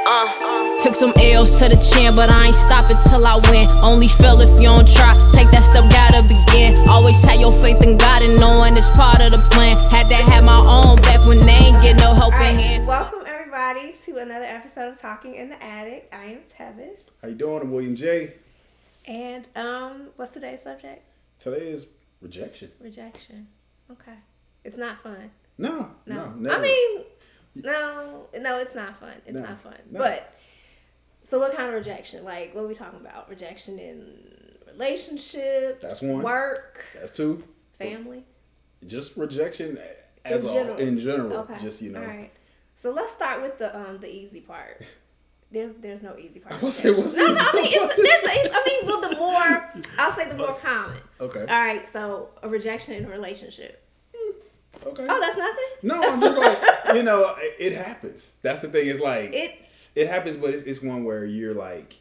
Took some L's to the chin, but I ain't stopping till I win. Only fail if you don't try. Take that step, gotta begin. Always have your faith in God and knowing it's part of the plan. Had to have my own back when they ain't get no help in hand. Welcome everybody to another episode of Talking in the Attic. I am Tevis. How you doing? I'm William J. And what's today's subject? Today is rejection. Rejection. Okay. It's not fun. No. Never. I mean, no, it's not fun. It's not fun. No. But so what kind of rejection? Like, what are we talking about? Rejection in relationships? That's one. Work? That's two. Family? Just rejection in general. Okay. Just, you know. All right. So let's start with the easy part. There's no easy part. What's easy? The more, I'll say the more common. Okay. All right, so a rejection in a relationship. Okay. Oh, that's nothing? No, I'm just like, it happens. That's the thing. It's like, it happens, but it's one where you're like,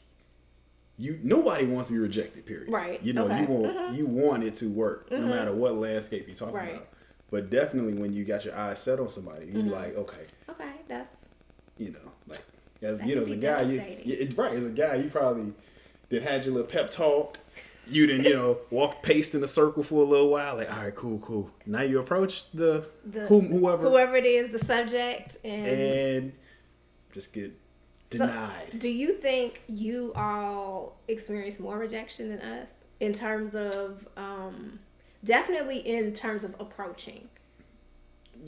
nobody wants to be rejected, period. Right. You want it to work, no matter what landscape you're talking about. But definitely when you got your eyes set on somebody, you're like, okay. Okay, that's... As a guy, as a guy, you probably had your little pep talk. You didn't, paced in a circle for a little while. Like, all right, cool. Now you approach whoever it is, the subject, and just get denied. So, do you think you all experience more rejection than us in terms of, definitely in terms of approaching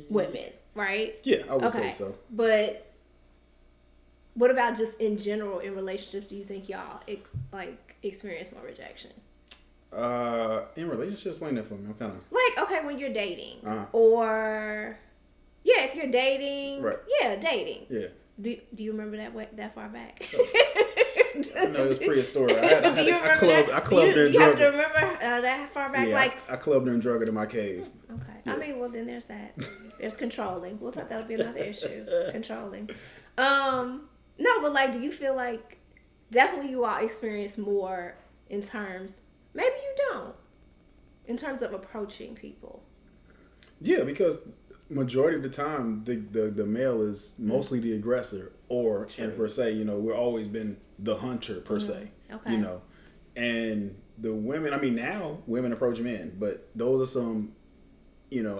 women, right? Yeah, I would say so. But what about just in general in relationships? Do you think y'all experience more rejection? In relationships, explain that for me. I'm kind of when you're dating, or if you're dating, right? Yeah, dating. Yeah. Do you remember that far back? I know it's prehistoric. I clubbed her and you have drug to her. remember that far back. Yeah, I clubbed her and drug her to my cave. Okay. Yeah. I mean, well then there's that. There's controlling. We'll talk. That'll be another issue. Controlling. No, but do you feel like definitely you all experience more in terms? Maybe you don't. In terms of approaching people. Yeah, because majority of the time the male is mostly the aggressor, or and per se, we've always been the hunter per se. Okay. And the women. I mean, now women approach men, but those are some,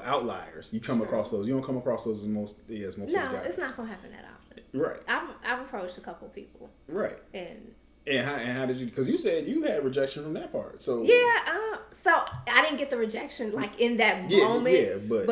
outliers. You come across those. You don't come across those as most of the guys. No, it's not gonna happen that often. Right. I've approached a couple people. Right. And how did you? Because you said you had rejection from that part. So yeah. So I didn't get the rejection in that moment. Yeah, but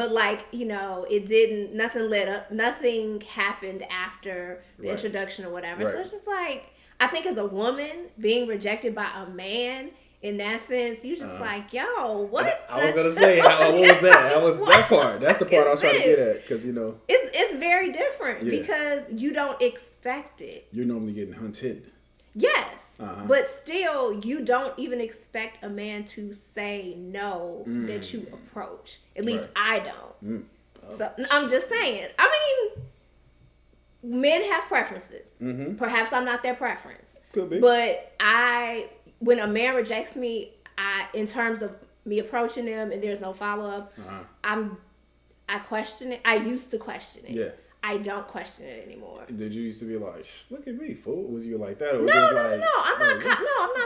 it didn't. Nothing led up. Nothing happened after the introduction or whatever. Right. So it's just I think as a woman being rejected by a man. In that sense, you just yo, what? I was gonna say, what was that? That was that part. That's the part I was trying to get at, because it's very different because you don't expect it. You're normally getting hunted. Yes, but still, you don't even expect a man to say no that you approach. At least I don't. Oh. So I'm just saying. I mean, men have preferences. Mm-hmm. Perhaps I'm not their preference. Could be. But when a man rejects me, in terms of me approaching them and there's no follow up, I question it. I used to question it. Yeah. I don't question it anymore. Did you used to be like, look at me, fool? Was you like that? Or was no. I'm not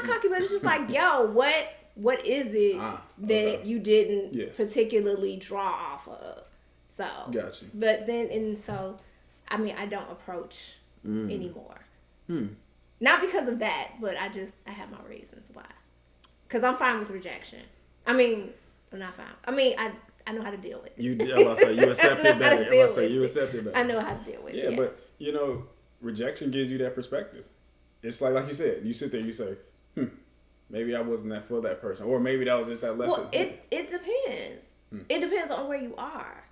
cocky, but it's just yo, what is it that you didn't particularly draw off of? So got you. But then I don't approach anymore. Not because of that, but I have my reasons why. Because I'm fine with rejection. I mean, I'm not fine. I mean, I know how to deal with it. You accept it better. I know how to deal with it. Yeah, yes. But rejection gives you that perspective. It's like you said, you sit there, you say, maybe I wasn't that for that person, or maybe that was just that lesson. Well, it depends. It depends on where you are.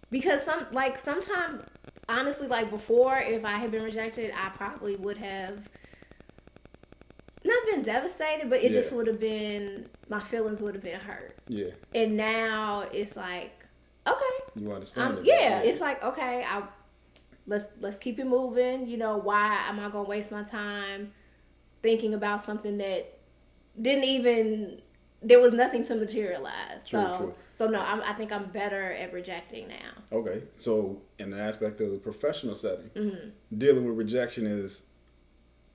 Because sometimes, honestly, before, if I had been rejected, I probably would have not been devastated, but it just would have been, my feelings would have been hurt. Yeah. And now it's okay. You understand it. Yeah, it's okay, let's keep it moving. Why am I going to waste my time thinking about something that didn't even there was nothing to materialize. True. So no, I think I'm better at rejecting now. Okay, so in the aspect of the professional setting, dealing with rejection is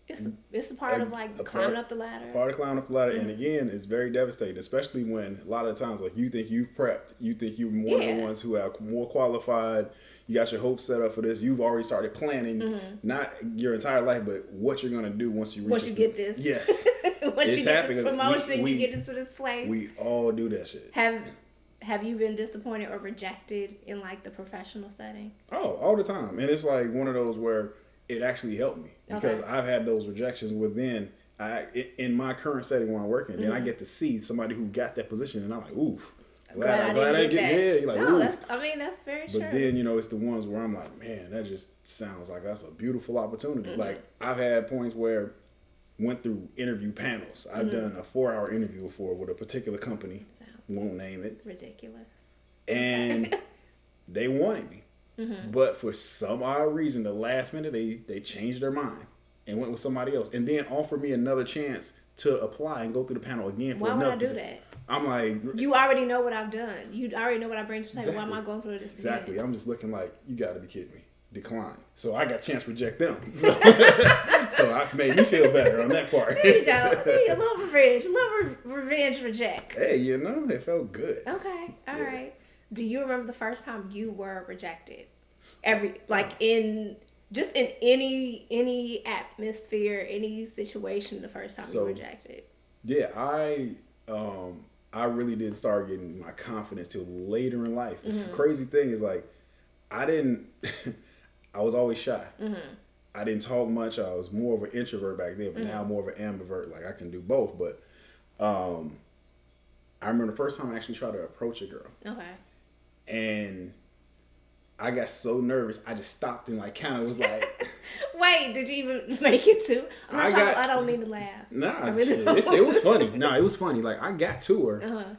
it's a part of like climbing up the ladder. Part of climbing up the ladder, and again, it's very devastating, especially when a lot of times like you think you've prepped, you think you're one of the ones who are more qualified. You got your hopes set up for this. You've already started planning, not your entire life, but what you're gonna do once you get this. Yes, once you get this promotion, you get into this place. We all do that shit. Have you been disappointed or rejected in like the professional setting? Oh, all the time, and it's like one of those where it actually helped me because I've had those rejections within. In my current setting where I'm working, and I get to see somebody who got that position, and I'm like, oof. Glad I didn't get that. Yeah, you're like, no, that's very true. But then, it's the ones where I'm like, man, that just sounds like that's a beautiful opportunity. Like, I've had points where went through interview panels. I've done a 4-hour interview before with a particular company. Won't name it. Ridiculous. And they wanted me. But for some odd reason, the last minute, they changed their mind and went with somebody else. And then offered me another chance to apply and go through the panel again for another. Why would I do that? I'm like... You already know what I've done. You already know what I bring to the table. Why am I going through this Exactly. again? I'm just looking like, you got to be kidding me. Decline. So I got a chance to reject them. So I made me feel better on that part. There you go. A little revenge. A little revenge reject. Hey, it felt good. Okay. All right. Do you remember the first time you were rejected? In any atmosphere, any situation, the first time you were rejected? Yeah, I really didn't start getting my confidence till later in life. The crazy thing is like, I was always shy. I didn't talk much. I was more of an introvert back then, but now I'm more of an ambivert. Like I can do both. But I remember the first time I actually tried to approach a girl. Okay. And I got so nervous, I just stopped and like kind of was like... Wait, did you even make it to? I don't mean to laugh. Nah, it was funny. No, it was funny. Like, I got to her,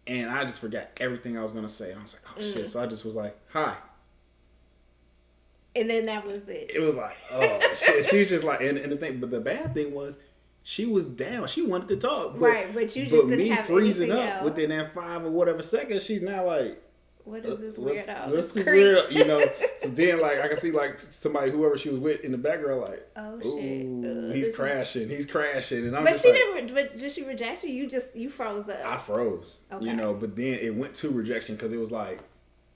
and I just forgot everything I was going to say. I was like, oh, shit. So I just was like, hi. And then that was it. It was like, oh, shit. She was just like... And the thing, but the bad thing was, she was down. She wanted to talk. But you just didn't have freezing up else. Within that 5 or whatever seconds, she's now like... What is this weirdo? What's this weirdo? So then, like, I can see, like, somebody, whoever she was with in the background, like, oh, shit. He's crashing. And I'm but just But did she reject you? You froze up. I froze. Okay. But then it went to rejection because it was like,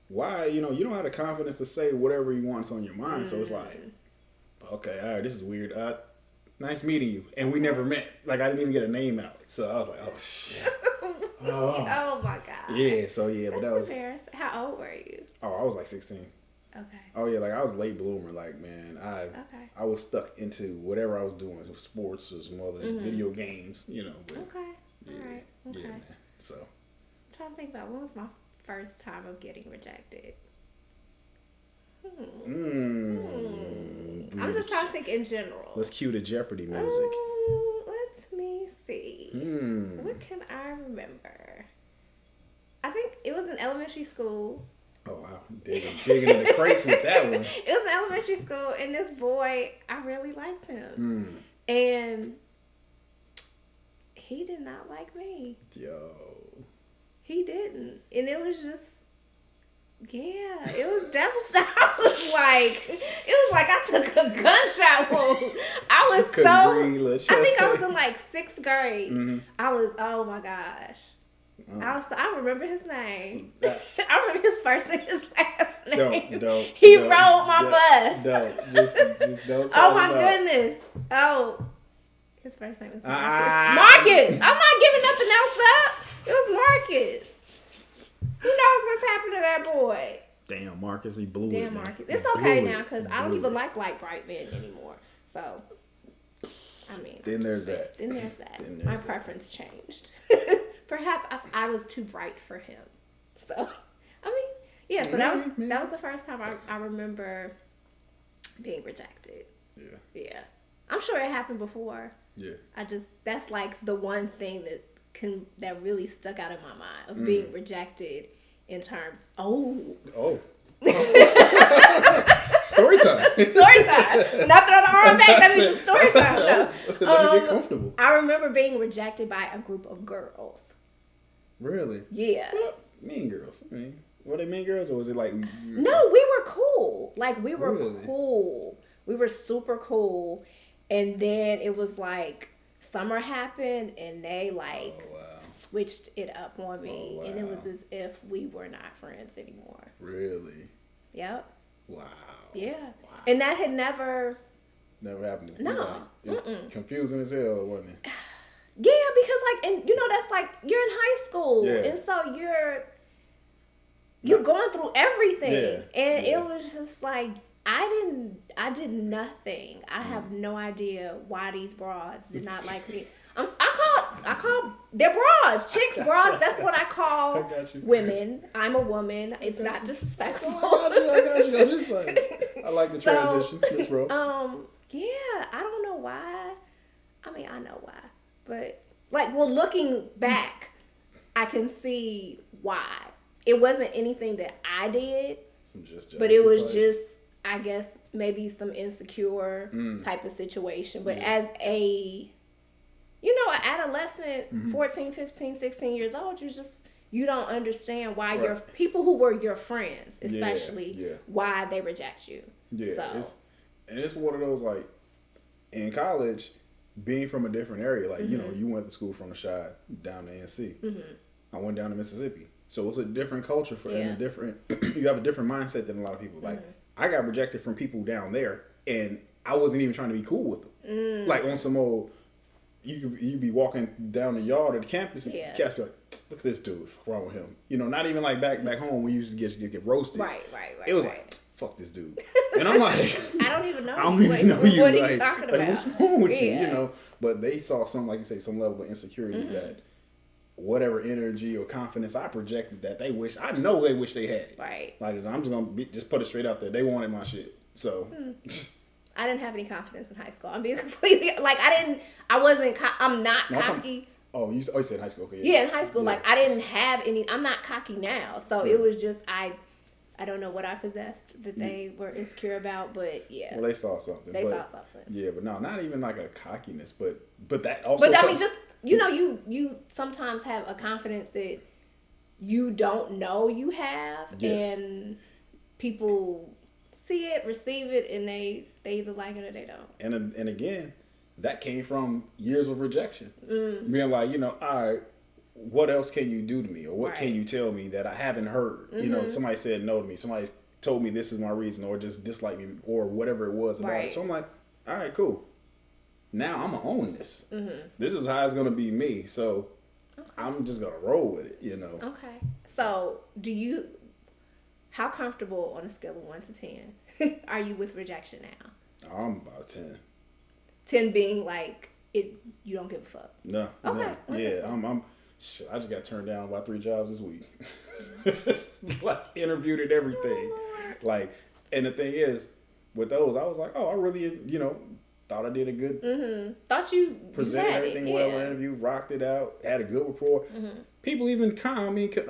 why, you don't have the confidence to say whatever you want's on your mind. So it's like, okay, all right, this is weird. Nice meeting you. And we never met. Like, I didn't even get a name out. So I was like, oh, shit. Oh my God. Yeah, so yeah, but that was embarrassing. How old were you? Oh, I was like 16. Okay. Oh yeah, like I was a late bloomer. Like, man, I was stuck into whatever I was doing, sports or some other video games, But, okay. All right. Okay. Yeah, man. So I'm trying to think about when was my first time of getting rejected. I'm just trying to think in general. Let's cue the Jeopardy music. Let me see. What can I remember? I think it was in elementary school. Oh wow, digging in the crates with that one. It was in elementary school, and this boy, I really liked him, and he did not like me. Yo, he didn't, and it was just. Yeah, it was devastating. It was like I took a gunshot wound. I think I was in like 6th grade. I was, oh my gosh. I remember his name. I remember his first and his last name. He rode my bus. Just don't. Oh my goodness. Oh, his first name is Marcus. Marcus. I'm not giving nothing else up. It was Marcus. Who knows what's happened to that boy? Damn, Marcus, we blew it. Damn, Marcus. It's okay now because I don't even like bright men anymore. So, I mean. Then there's that. My preference changed. Perhaps I was too bright for him. So, I mean, yeah. So that was the first time I remember being rejected. Yeah. Yeah. I'm sure it happened before. Yeah. That's like the one thing that really stuck out in my mind of being rejected in terms. Oh. Story time. Not throwing the arm back. That means it's story time. Let me get comfortable. I remember being rejected by a group of girls. Really? Yeah. Well, Mean Girls. I mean, were they Mean Girls or was it like? No, we were cool. Like we were Really? cool. We were super cool, and then it was like summer happened, and they like switched it up on me, and it was as if we were not friends anymore. Really? Yep. Wow. Yeah. Wow. And that had never happened. No. It's confusing as hell, wasn't it? Yeah, because like, and you know, that's like you're in high school, and so you're going through everything, and it was just like I did nothing. I have no idea why these broads did not like me. I call they're broads, chicks, broads. That's what I call women. I'm a woman. It's not disrespectful. I got you. I'm just like, I like the transition. This bro. Yeah, I don't know why. I mean, I know why, but like, well, looking back, I can see why. It wasn't anything that I did, but it was just, I guess, maybe some insecure type of situation. But as a, an adolescent, 14, 15, 16 years old, you don't understand why your people who were your friends, especially, why they reject you. Yeah, so. It's one of those, like, in college, being from a different area, like, you went to school from the Chi down to NC. I went down to Mississippi. So it's a different culture and a different, you have a different mindset than a lot of people. Like, I got rejected from people down there, and I wasn't even trying to be cool with them. Like, on some old, you be walking down the yard of the campus, and cats be like, look at this dude, what's wrong with him? Not even like back home, we used to get roasted. Right. It was like, fuck this dude. And I'm like, I don't even know. I don't even know you. What are like, you talking about? Like, what's wrong with you? But they saw some, like you say, some level of insecurity that whatever energy or confidence I projected that they wish they had it. Right. Like, I'm just gonna just put it straight out there. They wanted my shit. So. I didn't have any confidence in high school. I'm being completely like I'm not cocky. You said in high school. Okay. Yeah, in high school, like I didn't have any. I'm not cocky now, so it was just I don't know what I possessed that they were insecure about, but Well, they saw something. Saw something. Yeah, but no, not even like a cockiness, but that also. But I mean, just you sometimes have a confidence that you don't know you have, and people see it, receive it, and they either like it or they don't. And again, that came from years of rejection. Being like, all right, what else can you do to me, or what can you tell me that I haven't heard? Somebody said no to me. Somebody told me this is my reason, or just dislike me, or whatever it was about it. So I'm like, all right, cool. Now I'm gonna own this. This is how it's gonna be me. So I'm just gonna roll with it. Okay. So how comfortable on a scale of 1 to 10 are you with rejection now? I'm about 10. 10 being like you don't give a fuck. No. Okay. No. Yeah. I'm. Shit, I just got turned down by 3 jobs this week. Like, interviewed and everything. And the thing is, with those, I was like, oh, I really, thought I did a good. Thought you presented everything well in the interview, rocked it out, had a good rapport. People even connected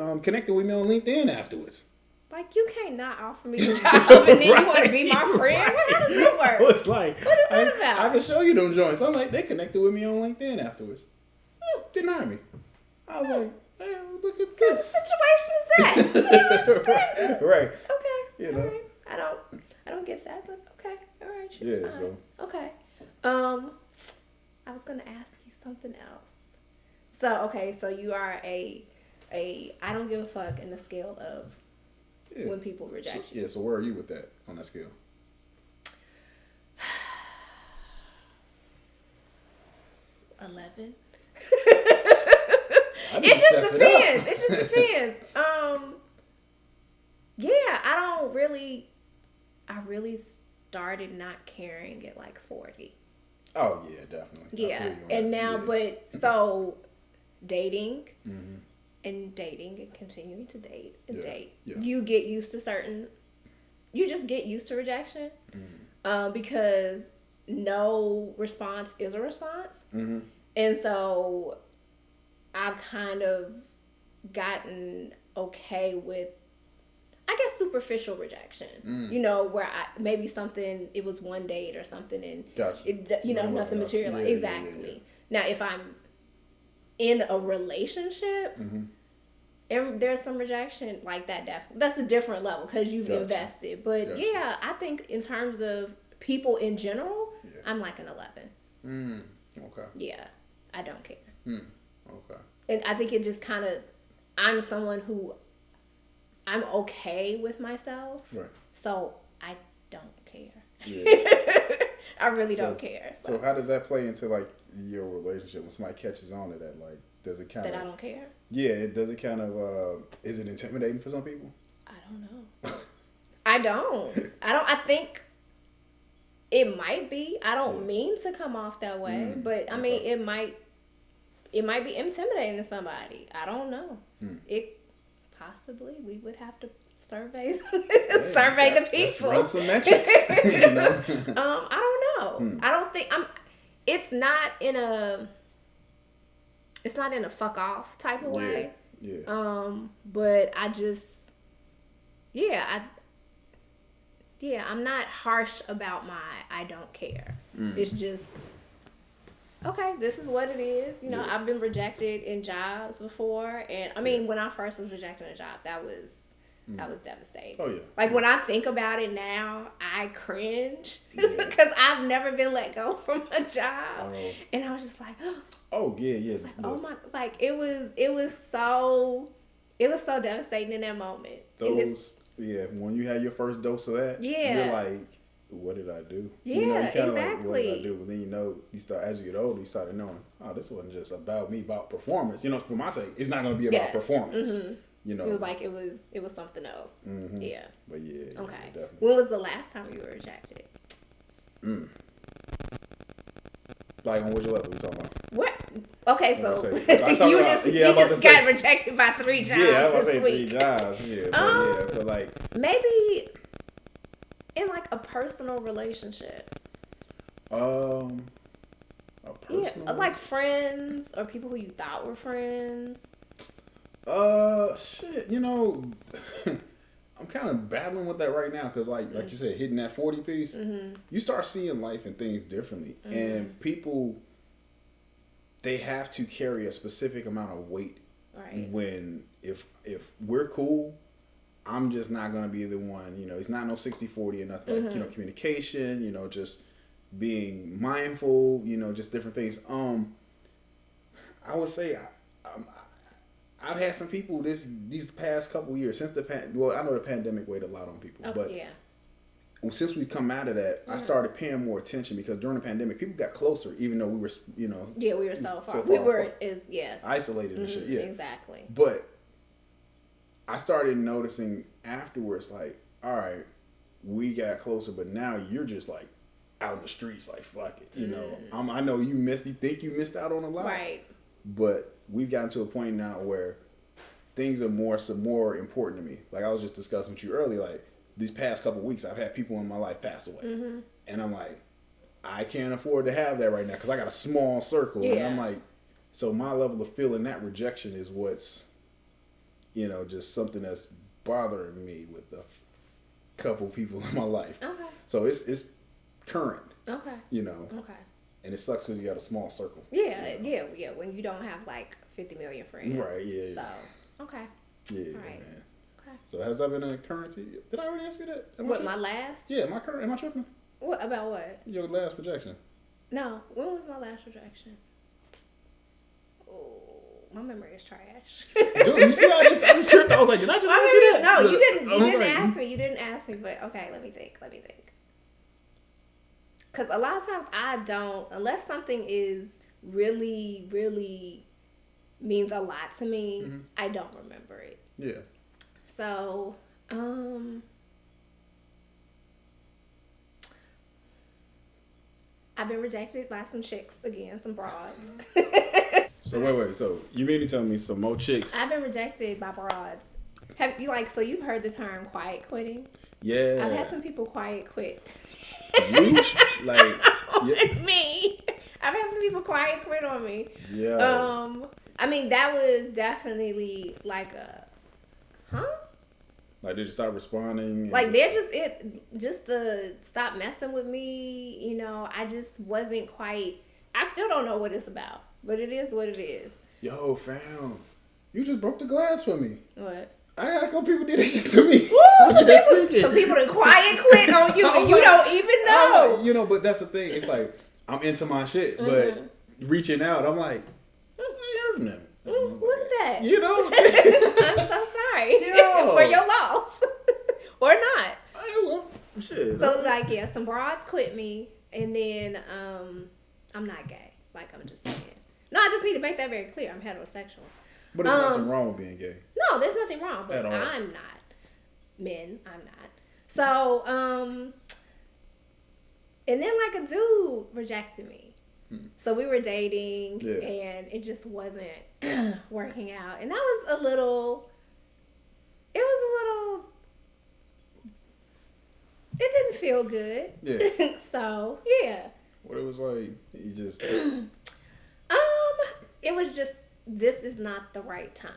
with me on LinkedIn afterwards. Like, you can't not offer me a job and then you want to be my friend? How does that work? Well, it's like, what is that about? I can show you them joints. I'm like, they connected with me on LinkedIn afterwards. Didn't hire me. I was like, hey, look at this. What situation is that? Right. Okay. All right. I don't get that, but okay. All right. Yeah. So. Okay. I was gonna ask you something else. So you are a I don't give a fuck in the scale of when people reject you. Yeah. So where are you with that on that scale? It just depends. Yeah, I really started not caring at like 40. Oh yeah, definitely. Yeah, and now, so dating and continuing to date and date, you get used to you just get used to rejection, because no response is a response, and so I've kind of gotten okay with, I guess, superficial rejection. Where maybe something, it was one date or something, and nothing materialized. Exactly. Yeah. Now, if I'm in a relationship, And there's some rejection like that. That's a different level because you've invested. But yeah, I think in terms of people in general, I'm like an 11. Okay. Yeah, I don't care. Okay. And I think it just kind of, I'm someone who, I'm okay with myself. Right. So I don't care. Yeah. I really don't care. So how does that play into like your relationship when somebody catches on to that? Like, does it kind of... That I don't care? Yeah, does it kind of... is it intimidating for some people? I don't know. I think it might be. I don't mean to come off that way, but I mean, it might be intimidating to somebody. I don't know. It possibly, we would have to survey the people. Let's run some metrics. You know? I don't know. I don't think it's not in a fuck off type of way. Yeah. But I just, I'm not harsh about I don't care. It's just, okay, this is what it is. You know, I've been rejected in jobs before. And I mean, when I first was rejected in a job, that was devastating. Oh, yeah. Like, when I think about it now, I cringe. Because I've never been let go from a job. And I was just like, oh, yeah. It's like, oh my, like, it was so devastating in that moment. When you had your first dose of that, you're like, what did I do? Yeah, you know, you exactly. like, what did I do? But then, you know, as you get older, you started knowing, oh, this wasn't just about me, about performance. You know, for my sake, it's not going to be about performance. You know, it was like it was something else. Yeah. But yeah. Okay. Definitely. When was the last time you were rejected? Like, on which level you talking about? What? Okay, so you just got rejected by 3 jobs I was this week. 3 jobs. Yeah, but like maybe in like a personal relationship. A personal like friends or people who you thought were friends. Shit, you know, I'm kind of battling with that right now because, like you said, hitting that 40 piece, you start seeing life and things differently, and people, they have to carry a specific amount of weight. Right. When if we're cool, I'm just not gonna be the one. You know, it's not no 60-40 or nothing. Like, you know, communication. You know, just being mindful. You know, just different things. I would say I've had some people these past couple years since I know the pandemic weighed a lot on people, but since we come out of that, I started paying more attention because during the pandemic, people got closer, even though we were, you know, we were so far. We were isolated and shit. Yeah, exactly. But I started noticing afterwards, like, all right, we got closer, but now you're just like out in the streets, like, fuck it, you know. I know you think you missed out on a lot, right? But we've gotten to a point now where things are more important to me. Like I was just discussing with you earlier, like these past couple of weeks, I've had people in my life pass away. And I'm like, I can't afford to have that right now because I got a small circle. And I'm like, so my level of feeling that rejection is what's, you know, just something that's bothering me with a couple people in my life. Okay. So it's current. Okay. You know. Okay. And it sucks when you got a small circle. Yeah, you know? yeah. When you don't have like 50 million friends. Right, yeah. So, okay. Yeah, right. Man. Okay. So has that been a currency? Did I already ask you that? My last? Yeah, my current. Am I tripping? What about what? Your last projection. No. When was my last projection? Oh, my memory is trash. Dude, you see, I just tripped. I was like, did I just ask you that? No, you didn't. You didn't ask me. You didn't ask me. But okay, let me think. Because a lot of times I don't, unless something is really, really means a lot to me, I don't remember it. Yeah. So, I've been rejected by some chicks again, some broads. So wait. So you mean to tell me some more chicks? I've been rejected by broads. Have you so you've heard the term quiet quitting? Yeah. I've had some people quiet quit. You? Like me. I've had some people quiet quit on me. Yeah. I mean, that was definitely like like, did you start responding? Like, they're just the stop messing with me. You know, I just wasn't quite. I still don't know what it's about, but it is what it is. Yo, fam. You just broke the glass for me. What? I got a couple people did this shit to me. Some people done quiet quit on you and you don't even know. You know, but that's the thing. It's like, I'm into my shit, but reaching out, I'm like, I ain't heard from them. Look at that. You know? I'm so sorry for your loss. Or not. Well, shit. So, like, yeah, some broads quit me, and then I'm not gay. Like, I'm just saying. No, I just need to make that very clear. I'm heterosexual. But there's nothing wrong with being gay. No, there's nothing wrong, but I'm not. Men, I'm not. So, and then, like, a dude rejected me. So we were dating, and it just wasn't working out. And that was a little, it didn't feel good. Yeah. So, yeah. What it was like, you just... It was just, this is not the right time.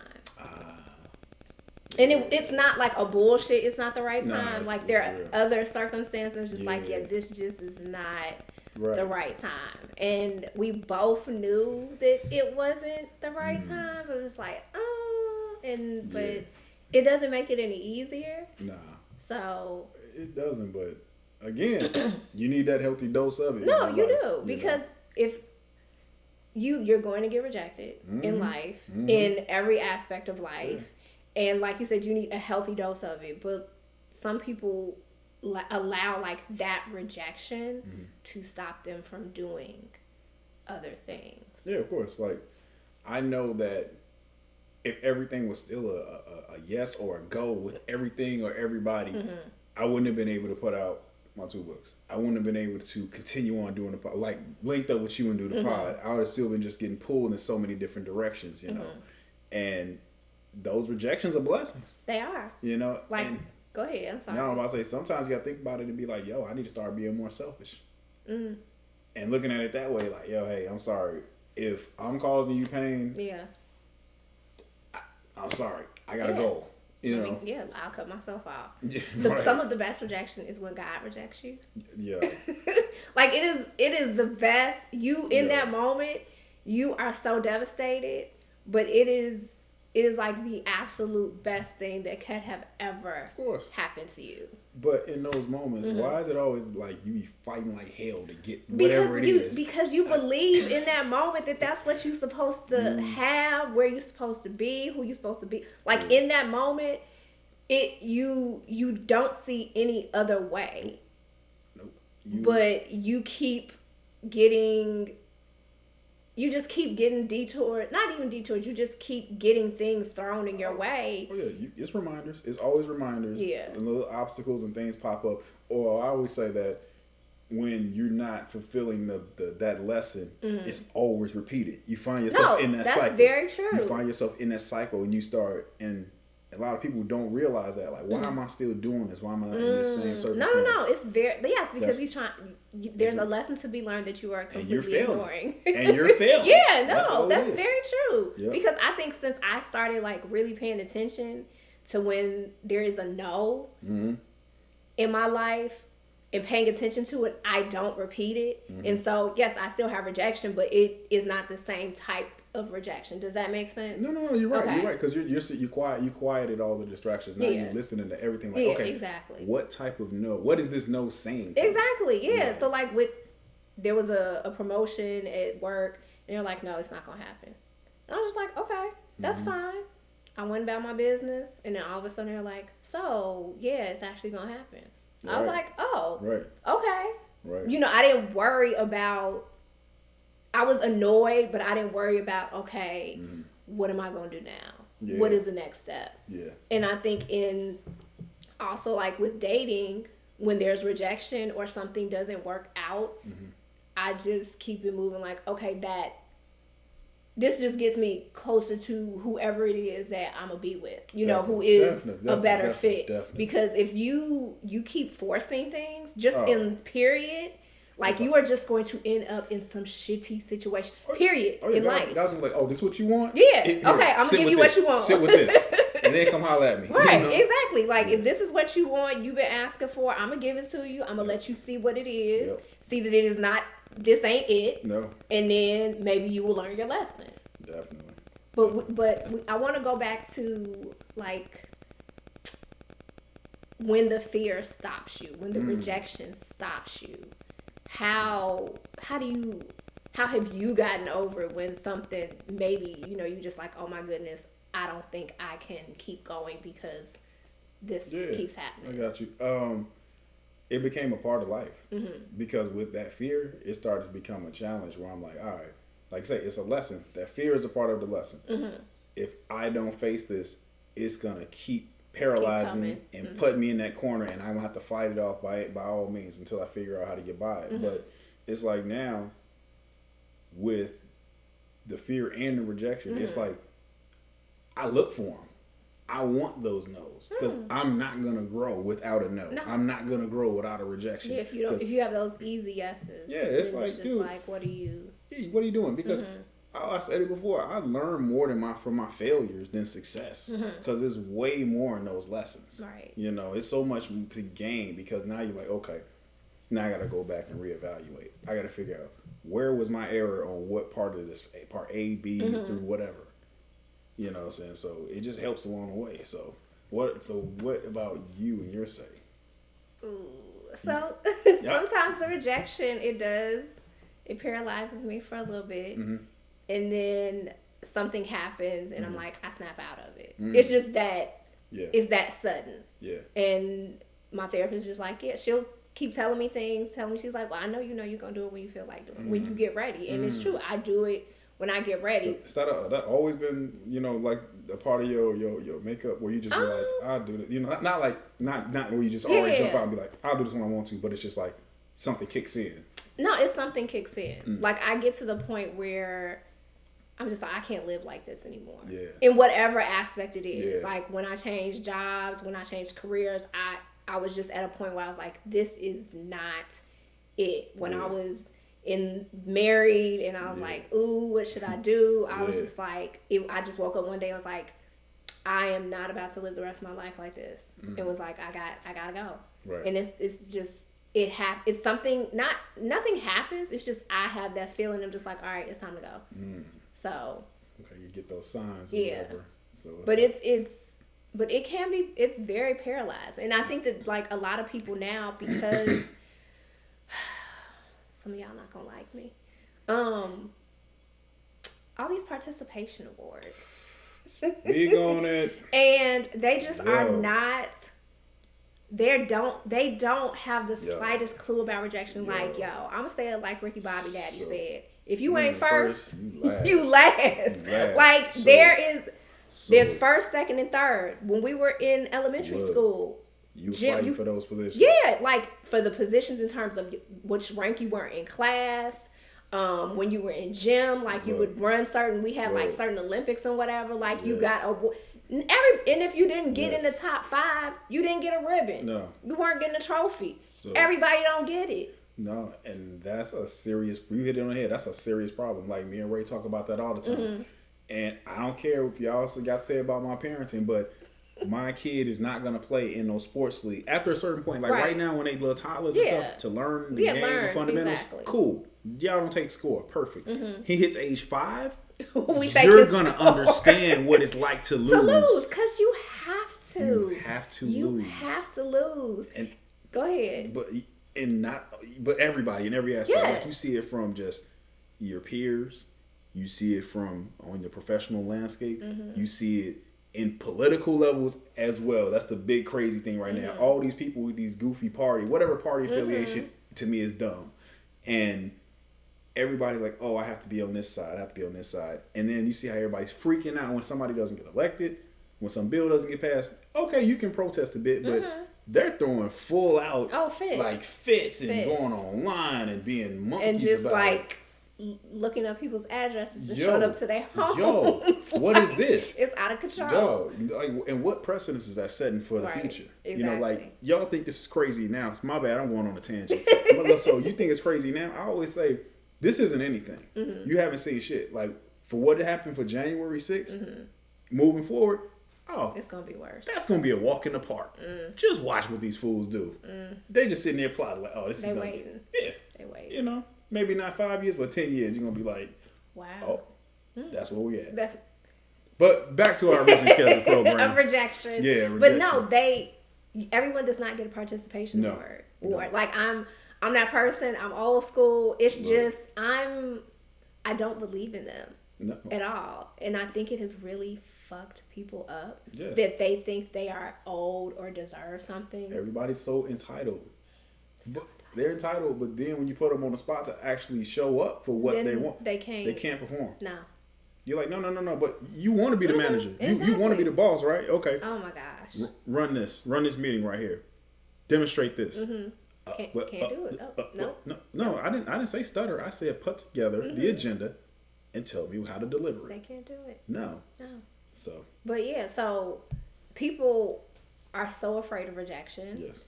And it's not like a bullshit, it's not the right time. Like, there are other circumstances, just like, this just is not the right time. And we both knew that it wasn't the right time. But it was like, but it doesn't make it any easier. Nah. So. It doesn't, but again, you need that healthy dose of it. No, you do. Because if you're going to get rejected in life, in every aspect of life. And like you said, you need a healthy dose of it. But some people allow like that rejection to stop them from doing other things. Yeah, of course. Like, I know that if everything was still a yes or a go with everything or everybody, I wouldn't have been able to put out my 2 books. I wouldn't have been able to continue on doing the pod, like linked up with you and do the pod. I would have still been just getting pulled in so many different directions, you know. And those rejections are blessings. They are. You know? Like, go ahead. I'm sorry. No, I'm about to say, sometimes you got to think about it and be like, yo, I need to start being more selfish. And looking at it that way, like, yo, hey, I'm sorry. If I'm causing you pain, I'm sorry. I got to go. You know? I'll cut myself off. Right. Some of the best rejection is when God rejects you. Yeah. Like, it is the best. You, in that moment, you are so devastated, but it is like the absolute best thing that could have ever happened to you. But in those moments, why is it always like you be fighting like hell to get whatever it is? Because you believe in that moment that that's what you're supposed to have, where you're supposed to be, who you're supposed to be. Like, in that moment, you don't see any other way. Nope. But you keep getting... You just keep getting detoured. Not even detoured. You just keep getting things thrown in your way. Oh, yeah. It's reminders. It's always reminders. Yeah. And little obstacles and things pop up. Or I always say that when you're not fulfilling that lesson, it's always repeated. You find yourself in that cycle. That's very true. You find yourself in that cycle and you start... And a lot of people don't realize that. Like, why am I still doing this? Why am I in this same circumstance? No. It's very... Yes, because he's trying... There's a lesson to be learned that you are completely ignoring. And you're failing. Yeah, no, that's very true. Yep. Because I think since I started, like, really paying attention to when there is a no in my life and paying attention to it, I don't repeat it. And so, yes, I still have rejection, but it is not the same type of rejection. Does that make sense? No, you're right. Okay. You're right, because you quieted all the distractions. Now you're listening to everything. Like, okay, exactly. What type of no? What is this no saying? Exactly. Yeah. So like there was a promotion at work, and they're like, no, it's not gonna happen. And I was just like, okay, that's fine. I went about my business, and then all of a sudden they're like, so yeah, it's actually gonna happen. Right. I was like, oh, okay. Right. You know, I didn't worry about. I was annoyed, but I didn't worry about, okay, what am I going to do now? Yeah. What is the next step? Yeah. And I think also like with dating, when there's rejection or something doesn't work out, I just keep it moving like, okay, this just gets me closer to whoever it is that I'm going to be with, you know, who is a better fit. Definitely. Because if you keep forcing things, just in period... Like, you are just going to end up in some shitty situation, period, in life. Guys are like, oh, this is what you want? Yeah. Okay, I'm going to give you what you want. Sit with this. And then come holler at me. Right, exactly. Like, if this is what you want, you've been asking for, I'm going to give it to you. I'm going to let you see what it is. Yep. See that it is not, this ain't it. No. And then maybe you will learn your lesson. Definitely. But I want to go back to like when the fear stops you, when the rejection stops you. How have you gotten over it when something maybe, you know, you just like, oh my goodness, I don't think I can keep going because this keeps happening. I got you. It became a part of life because with that fear, it started to become a challenge where I'm like, all right, like I say, it's a lesson. That fear is a part of the lesson. If I don't face this, it's gonna keep paralyzing me and put me in that corner, and I'm gonna have to fight it off by all means until I figure out how to get by it. But it's like now with the fear and the rejection, it's like I look for them. I want those no's because I'm not gonna grow without a no. I'm not gonna grow without a rejection. Yeah, if you have those easy yeses. Yeah, it's like, just dude, like, what are you? Yeah, what are you doing? Because I said it before. I learned more from my failures than success because there's way more in those lessons. Right. You know, it's so much to gain because now you're like, okay, now I got to go back and reevaluate. I got to figure out where was my error on what part of this, part A, B, through whatever. You know what I'm saying? So it just helps along the way. So what about you and your say? Ooh. So sometimes the rejection, it paralyzes me for a little bit. And then something happens and I'm like, I snap out of it. It's just that it's that sudden. Yeah. And my therapist is just like, yeah, she'll keep telling me things, she's like, well, I know you're going to do it when you feel like doing it, when you get ready. And it's true. I do it when I get ready. So that always been, you know, like a part of your makeup where you just be like, I'll do this. You know, not where you just already jump out and be like, I'll do this when I want to, but it's just like something kicks in. No, it's something kicks in. Like I get to the point where I'm just like, I can't live like this anymore. Yeah. In whatever aspect it is. Yeah. Like when I changed jobs, when I changed careers, I was just at a point where I was like, this is not it. When I was married and I was like, ooh, what should I do? I was just like, I just woke up one day and was like, I am not about to live the rest of my life like this. It was like, I gotta go. Right. And it's just, it's something, nothing happens. It's just, I have that feeling. I'm just like, all right, it's time to go. So. Okay, you get those signs. Yeah. Whatever. So but but it can be, it's very paralyzed. And I think that like a lot of people now, because some of y'all not gonna like me. All these participation awards. Speak on it. And they just are not. They don't have the slightest clue about rejection. Like, I'm gonna say it like Ricky Bobby Daddy said. If you ain't first, you last. Like there's first, second, and third. When we were in elementary school. You fighting for those positions. Yeah, like for the positions in terms of which rank you were in class. When you were in gym, like you would run certain. We had like certain Olympics and whatever. Like you got and if you didn't get in the top 5, you didn't get a ribbon. No, you weren't getting a trophy. So, everybody don't get it. No, and that's a serious. You hit it on the head. That's a serious problem. Like me and Ray talk about that all the time. And I don't care if y'all also got to say about my parenting, but. My kid is not gonna play in no sports league after a certain point. Like right now, when they little toddlers and stuff, to learn the game and fundamentals, cool. Y'all don't take score, perfect. He hits age 5. You're gonna understand what it's like to lose. To lose, because you have to. You have to lose. You have to lose. And go ahead. But everybody in every aspect, like you see it from just your peers, you see it from on the professional landscape, you see it. In political levels as well. That's the big crazy thing right now. All these people with these goofy whatever party affiliation to me is dumb. And everybody's like, oh, I have to be on this side. I have to be on this side. And then you see how everybody's freaking out when somebody doesn't get elected, when some bill doesn't get passed. Okay, you can protest a bit, but they're throwing full out fits and going online and being monkeys and just about like it. Looking up people's addresses and showing up to their homes. What is this? It's out of control. And what precedence is that setting for the future? Exactly. You know, like y'all think this is crazy now. It's my bad. I'm going on a tangent. So you think it's crazy now? I always say this isn't anything. You haven't seen shit. Like for what happened for January 6th, moving forward. Oh, it's gonna be worse. That's gonna be a walk in the park. Just watch what these fools do. They just sitting there plotting like, oh, this is waiting. They waiting. You know. Maybe not 5 years, but 10 years, you're going to be like, wow. Oh, that's where we at. But back to our original schedule program. Of rejection. Yeah, rejection. But no, everyone does not get a participation award. Or like I'm that person. I'm old school. It's just I don't believe in them at all, and I think it has really fucked people up that they think they are old or deserve something. Everybody's so entitled. They're entitled, but then when you put them on the spot to actually show up for what they want, they can't perform. No. You're like, no, but you want to be the manager. Exactly. You want to be the boss, right? Okay. Oh my gosh. Run this meeting right here. Demonstrate this. Mm-hmm. Can't do it. No. I didn't say stutter. I said put together the agenda and tell me how to deliver it. They can't do it. No. So. But yeah, so people are so afraid of rejection. Yes.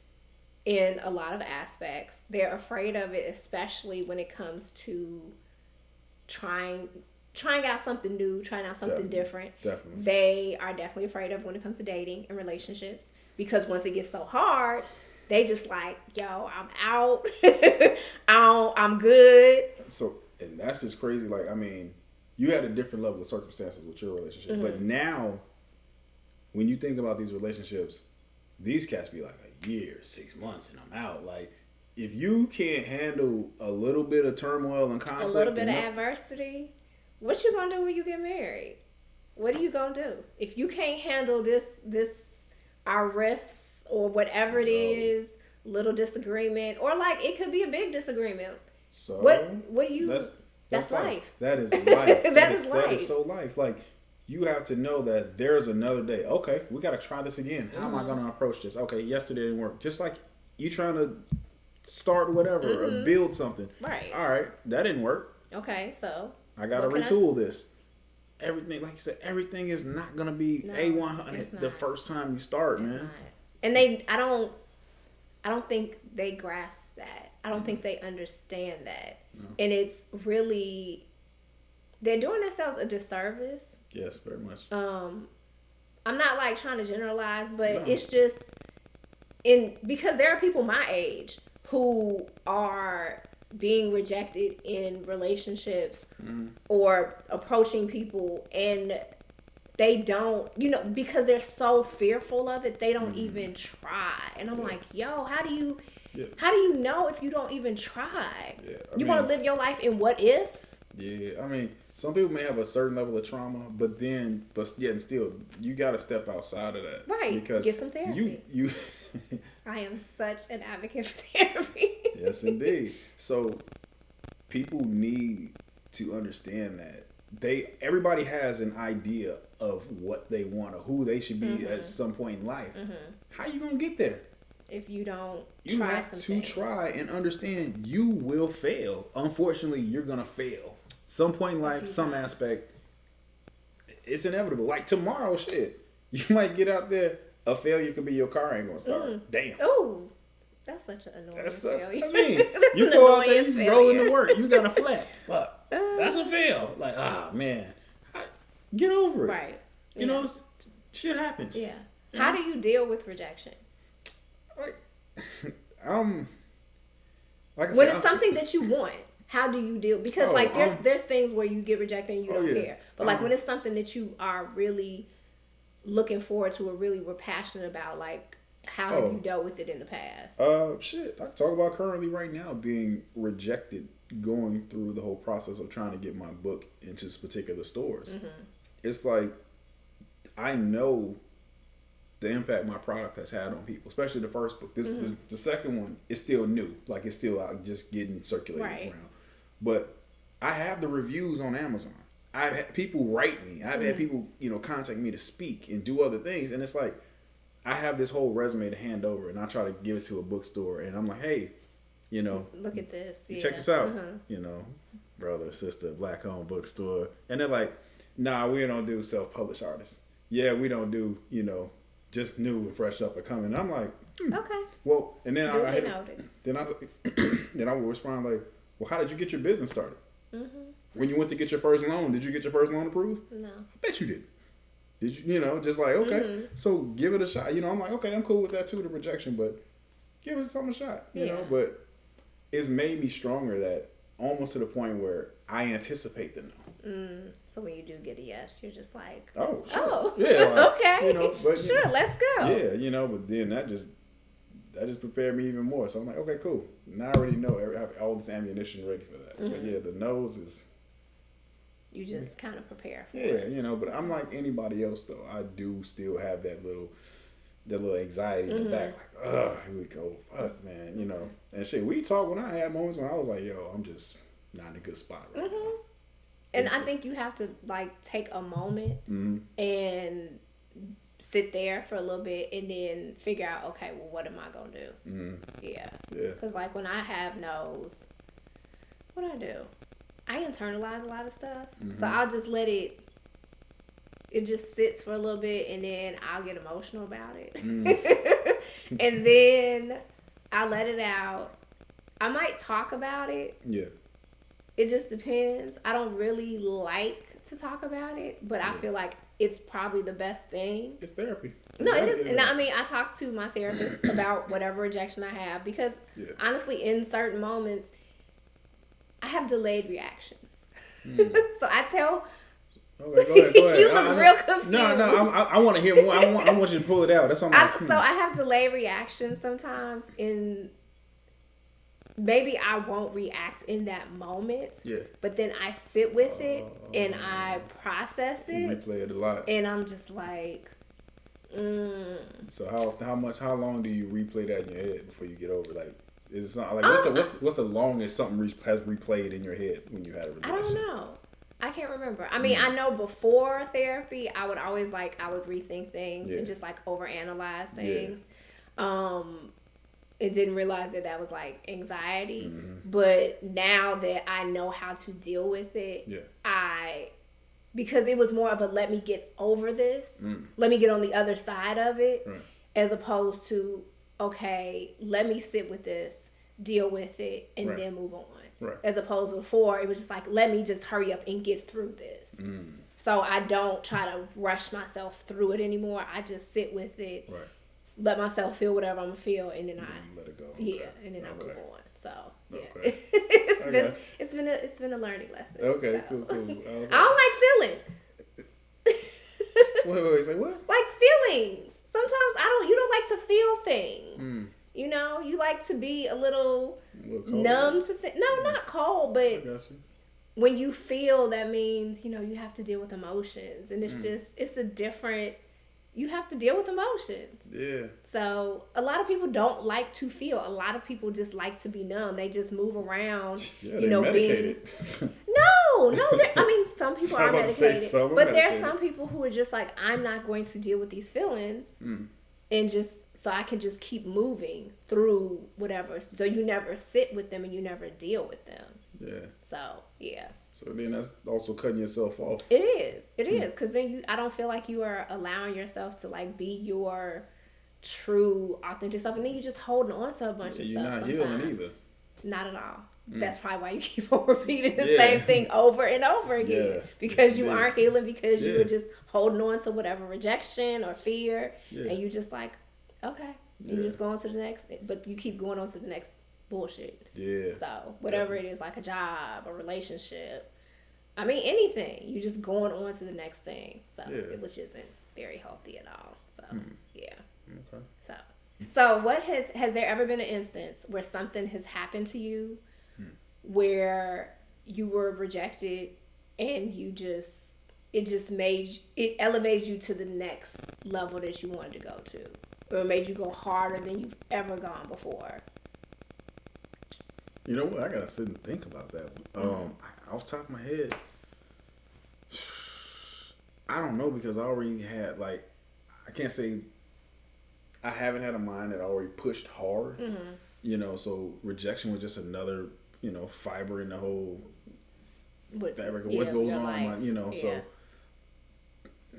In a lot of aspects, they're afraid of it, especially when it comes to trying out something new, trying out something different. Definitely. They are definitely afraid of when it comes to dating and relationships, because once it gets so hard, they just like, yo, I'm out. I'm good. So, and that's just crazy. Like, I mean, you had a different level of circumstances with your relationship, but now when you think about these relationships, these cats be like a year, 6 months, and I'm out. Like, if you can't handle a little bit of turmoil and conflict, a little bit of adversity, what you gonna do when you get married? What are you gonna do if you can't handle our riffs or whatever it is, little disagreement, or like it could be a big disagreement? So what do you? That's life. That is life. That is life. That is so life. Like, you have to know that there's another day. Okay, we got to try this again. How am I going to approach this? Okay, yesterday didn't work. Just like you trying to start whatever or build something. Right. All right, that didn't work. Okay, so I got to retool this. Everything, like you said, everything is not going to be A100 the first time you start, man. Not. And I don't think they grasp that. I don't think they understand that. No. And it's really, they're doing themselves a disservice. Yes, very much. I'm not like trying to generalize, but it's just because there are people my age who are being rejected in relationships or approaching people, and they don't, because they're so fearful of it, they don't even try. And I'm like, yo, how do you know if you don't even try? Yeah, you want to live your life in what ifs? Yeah, I mean, some people may have a certain level of trauma, but yet and still, you got to step outside of that. Right. Because get some therapy. You I am such an advocate for therapy. Yes, indeed. So people need to understand that everybody has an idea of what they want or who they should be at some point in life. How you gonna get there? If you don't try and understand you will fail. Unfortunately, you're gonna fail. Some point in life, some aspect, it's inevitable. Like tomorrow, shit. You might get out there, a failure could be your car ain't gonna start. Damn. Oh, that's such an annoying failure. I mean, you go out there, you roll into work, you got a flat. Fuck. That's a fail. Like, man. Get over it. Right. You know, shit happens. Yeah. How do you deal with rejection? Like I when it's something that you want, how do you deal? Because there's things where you get rejected and you don't care. But like when it's something that you are really looking forward to or really were passionate about, like how have you dealt with it in the past? Shit. I can talk about currently right now being rejected, going through the whole process of trying to get my book into particular stores. It's like I know the impact my product has had on people, especially the first book. The second one is still new. Like it's still out, just getting circulated around. But I have the reviews on Amazon. I've had people write me. I've had people, contact me to speak and do other things. And it's like, I have this whole resume to hand over, and I try to give it to a bookstore, and I'm like, hey, look at this. Check this out. Brother, sister, black owned bookstore. And they're like, nah, we don't do self-published artists. Yeah, we don't do, just new and fresh up and coming. And I'm like, okay. Well, and then then I would respond like, well, how did you get your business started? When you went to get your first loan, did you get your first loan approved? No. I bet you did. Did you, just like, okay, so give it a shot. I'm like, okay, I'm cool with that too, the rejection, but give it something a shot, you know, but it's made me stronger that almost to the point where I anticipate the no. So when you do get a yes, you're just like, oh, sure. oh, yeah, like, okay, you know, but, sure, let's go. Yeah, you know, but then that just prepared me even more. So I'm like, okay, cool. Now I already know I have all this ammunition ready for that. But yeah, the no's is. You just kind of prepare for it. Yeah, you know, but I'm like anybody else though. I do still have that little anxiety in the back, like, ugh, here we go, fuck, man, you know. And shit, we talk when I had moments when I was like, yo, I'm just not in a good spot right now. And I think you have to like take a moment and sit there for a little bit and then figure out, okay, well, what am I gonna do? Yeah. Because like when I have no's, what do? I internalize a lot of stuff, so I'll just let it just sits for a little bit and then I'll get emotional about it. And then I let it out. I might talk about it. Yeah. It just depends. I don't really like to talk about it, but I feel like it's probably the best thing. It's therapy. No, it is. And I mean, I talk to my therapist about whatever rejection I have because honestly, in certain moments, I have delayed reactions. So I tell... Okay, go ahead. You look real confused. No, I want to hear more. I want you to pull it out. That's what I'm like. So I have delayed reactions sometimes maybe I won't react in that moment. Yeah. But then I sit with it and I process it. You replay it a lot. And I'm just like, So how long do you replay that in your head before you get over? Like, is it something, like what's the longest something has replayed in your head when you had a rejection? I don't know. I can't remember. I mean, I know before therapy, I would always I would rethink things and just overanalyze things. And didn't realize that was like anxiety. But now that I know how to deal with it, because it was more of a let me get over this, let me get on the other side of it, as opposed to, okay, let me sit with this, deal with it, and then move on. Right. As opposed to before, it was just like, let me just hurry up and get through this. So I don't try to rush myself through it anymore. I just sit with it, let myself feel whatever I'm gonna feel, and then I let it go. Yeah, and then I move on. So yeah, it's been a learning lesson. Okay, so. Cool. I don't like feeling. wait, say what? Like feelings. Sometimes you don't like to feel things. You know, you like to be a little numb to things. No, not cold, but when you feel, that means, you have to deal with emotions. And it's a different, you have to deal with emotions. Yeah. So a lot of people don't like to feel. A lot of people just like to be numb. They just move around, medicated. No, I mean, some people are medicated. But there are some people who are just like, I'm not going to deal with these feelings. And just so I can just keep moving through whatever. So you never sit with them and you never deal with them. Yeah. So yeah. So then that's also cutting yourself off. It is, because then I don't feel like you are allowing yourself to be your true authentic self, and then you're just holding on to a bunch of stuff. You're not healing either. Not at all. That's probably why you keep on repeating the same thing over and over again. Because you aren't healing, because you were just holding on to whatever rejection or fear, and you just like, okay, you just go on to the next, but you keep going on to the next bullshit. Yeah. So whatever it is, like a job, a relationship, I mean anything, you just going on to the next thing. So which isn't very healthy at all. So yeah. Okay. So what has there ever been an instance where something has happened to you where you were rejected and it elevated you to the next level that you wanted to go to, or it made you go harder than you've ever gone before? You know what? I gotta sit and think about that one. Off the top of my head, I don't know, because I already had I can't say I haven't had a mind that already pushed hard. So rejection was just another fiber in the whole fabric of what goes on. So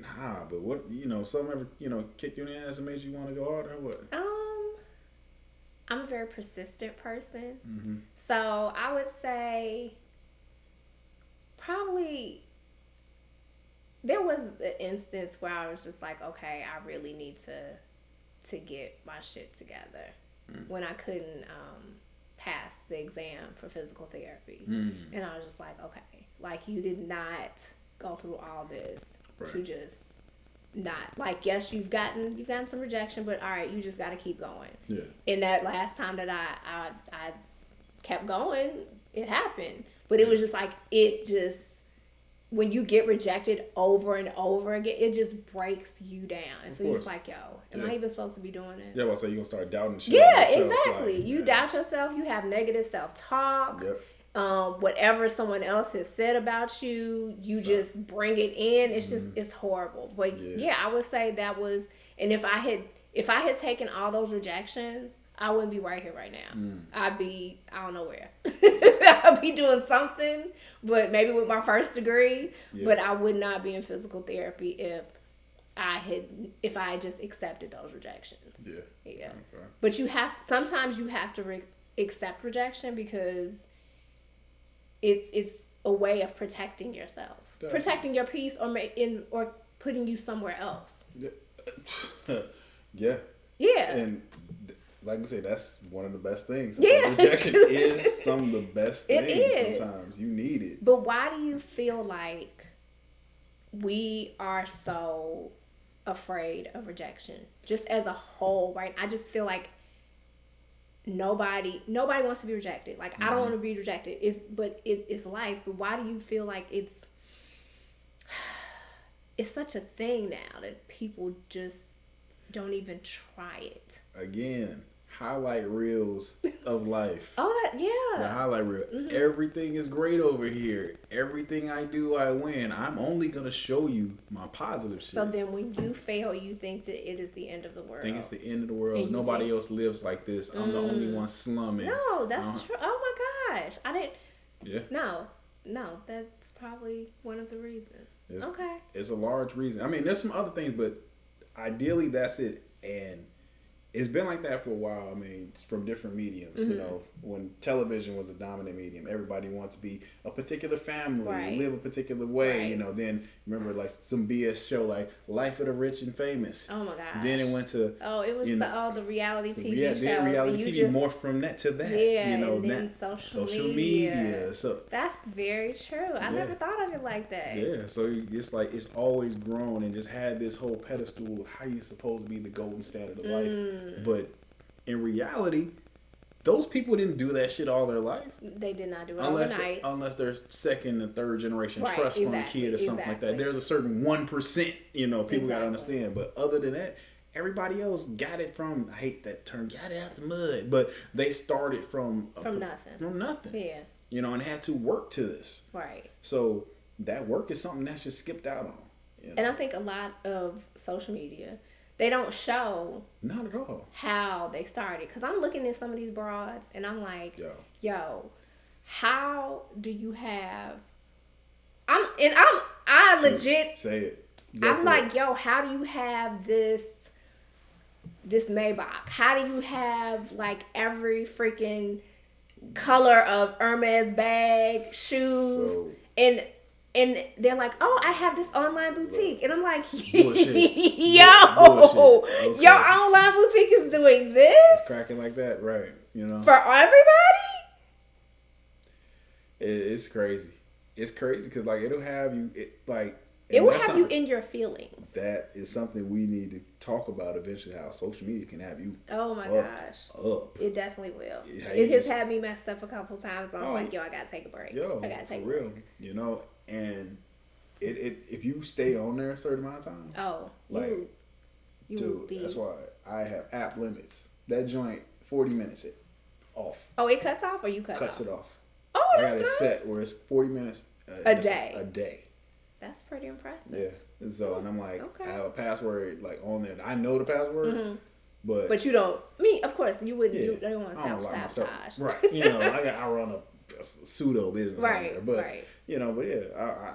nah, but what something ever kicked you in the ass and made you want to go harder, or what? I'm a very persistent person. So I would say probably there was an instance where I was just like, okay, I really need to get my shit together, when I couldn't pass the exam for physical therapy. And I was just like, okay, like you did not go through all this to just not, like, yes, you've gotten some rejection, but all right, you just got to keep going. Yeah. And that last time that I kept going, it happened. But it was just like, when you get rejected over and over again, it just breaks you down. And so you're just like, yo, am I even supposed to be doing this? Yeah, well, so you're going to start doubting shit. Yeah, yourself, exactly. Like, you doubt yourself. You have negative self-talk. Yep. Whatever someone else has said about you, you just bring it in. It's just, it's horrible. But yeah, I would say that was, and if I had taken all those rejections, I wouldn't be right here right now. I'd be, I don't know where. I'd be doing something, but maybe with my first degree, but I would not be in physical therapy if I had just accepted those rejections. Yeah. Okay. But sometimes you have to accept rejection because it's a way of protecting yourself, protecting your peace, or putting you somewhere else. Yeah. And like we say, that's one of the best things. Rejection is some of the best things. It is. Sometimes you need it. But why do you feel like we are so afraid of rejection, just as a whole, right? I just feel like nobody wants to be rejected. Like, I don't want to be rejected. It's life. But why do you feel like it's such a thing now that people just don't even try it? Again, highlight reels of life. The highlight reel. Everything is great over here. Everything I do, I win. I'm only going to show you my positive shit. So then when you fail, you think that it is the end of the world. I think it's the end of the world. Nobody else lives like this. I'm the only one slumming. No, that's true. Oh my gosh. I didn't. Yeah. No, that's probably one of the reasons. It's a large reason. I mean, there's some other things, but ideally that's it. And it's been like that for a while. I mean, it's from different mediums. You know, when television was the dominant medium, everybody wanted to be a particular family, live a particular way. You know, then remember like some BS show like Life of the Rich and Famous. Oh my gosh. Then it went to the reality TV shows. Then reality TV morphed from that to that. Yeah, you know, and then social media. So that's very true. I never thought of it like that. Yeah, so it's like it's always grown and just had this whole pedestal of how you're supposed to be the golden standard of life. But in reality, those people didn't do that shit all their life. They did not do it overnight. Unless they're second and third generation trust from a kid or something like that. There's a certain 1%, people got to understand. But other than that, everybody else got it from, I hate that term, got it out the mud. But they started from nothing. From nothing. Yeah. And had to work to this. Right. So that work is something that's just skipped out on. And I think a lot of social media, they don't show not at all how they started. Because I'm looking at some of these broads and I'm like, yo, how do you have... I legit... Say it. I'm like, yo, how do you have this Maybach? How do you have like every freaking color of Hermes bag, shoes, and they're like, oh, I have this online boutique. And I'm like, yo, your online boutique is doing this? It's cracking like that, right. For everybody? It's crazy. It's crazy because, like, it'll have you, it will have you in your feelings. That is something we need to talk about eventually, how social media can have you up. It definitely will. It has had me messed up a couple times. I was like, yo, I got to take a break. I got to take a break. And if you stay on there a certain amount of time, that's why I have app limits. That joint, 40 minutes off. Oh, it cuts off or you cuts it off. Oh, I got it set where it's 40 minutes a day. A day. That's pretty impressive. Yeah. And so, and I'm like, I have a password like on there. I know the password, but you don't. Of course, you wouldn't. You don't want to self-sabotage. Right. I run a pseudo business on there, but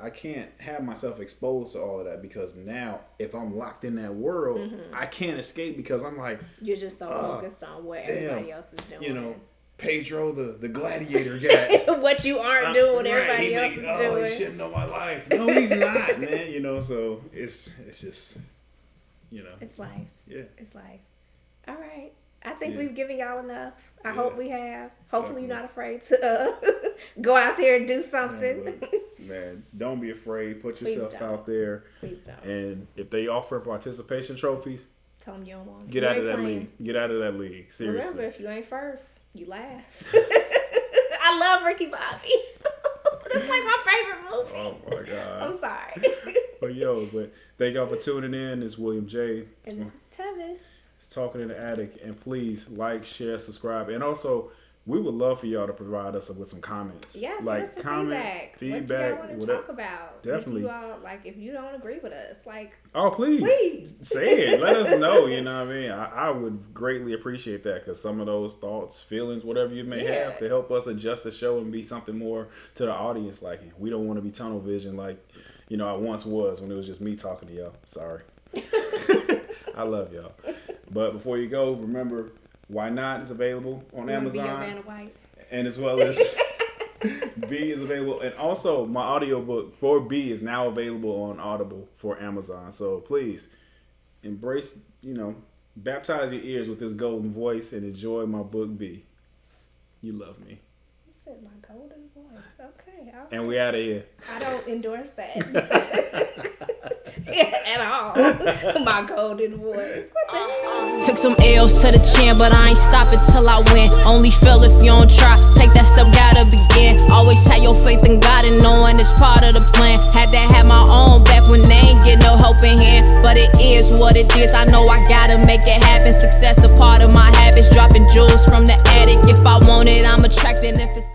I can't have myself exposed to all of that because now if I'm locked in that world, I can't escape because I'm like, you're just so focused on what everybody else is doing. Pedro, the gladiator guy. What you aren't doing, everybody else is doing. He shouldn't know my life. No, he's not, man. So it's just, It's life. Yeah. It's life. All right. I think we've given y'all enough. I hope we have. Hopefully you're not afraid to go out there and do something. Man, don't be afraid. Put yourself out there. Please don't. And if they offer participation trophies, tell them you don't want. Get out of that league. Get out of that league. Seriously. Remember, if you ain't first, you last. I love Ricky Bobby. That's like my favorite movie. Oh my God. I'm sorry. But thank y'all for tuning in. It's William J. And this is Tevis. It's Talking in the Attic. And please like, share, subscribe. And also, we would love for y'all to provide us with some comments. Yes, like give us feedback. What you guys want to talk about? Definitely. If you don't agree with us, please say it. Let us know. You know what I mean? I would greatly appreciate that, because some of those thoughts, feelings, whatever you may have, to help us adjust the show and be something more to the audience liking. We don't want to be tunnel vision like, I once was when it was just me talking to y'all. Sorry. I love y'all. But before you go, remember, Why Not is available on Amazon. Be your Vanna White. And as well as B is available. And also my audiobook for B is now available on Audible for Amazon. So please embrace, baptize your ears with this golden voice and enjoy my book B. You love me. You said my golden voice. Okay. And we out of here. I don't endorse that. At all. My golden voice. What the hell? Took some L's to the chin, but I ain't stopping till I win. Only fail if you don't try. Take that step, gotta begin. Always have your faith in God and knowing it's part of the plan. Had to have my own back when they ain't get no help in hand. But it is what it is. I know I gotta make it happen. Success a part of my habits. Dropping jewels from the attic. If I want it, I'm attracting. If it's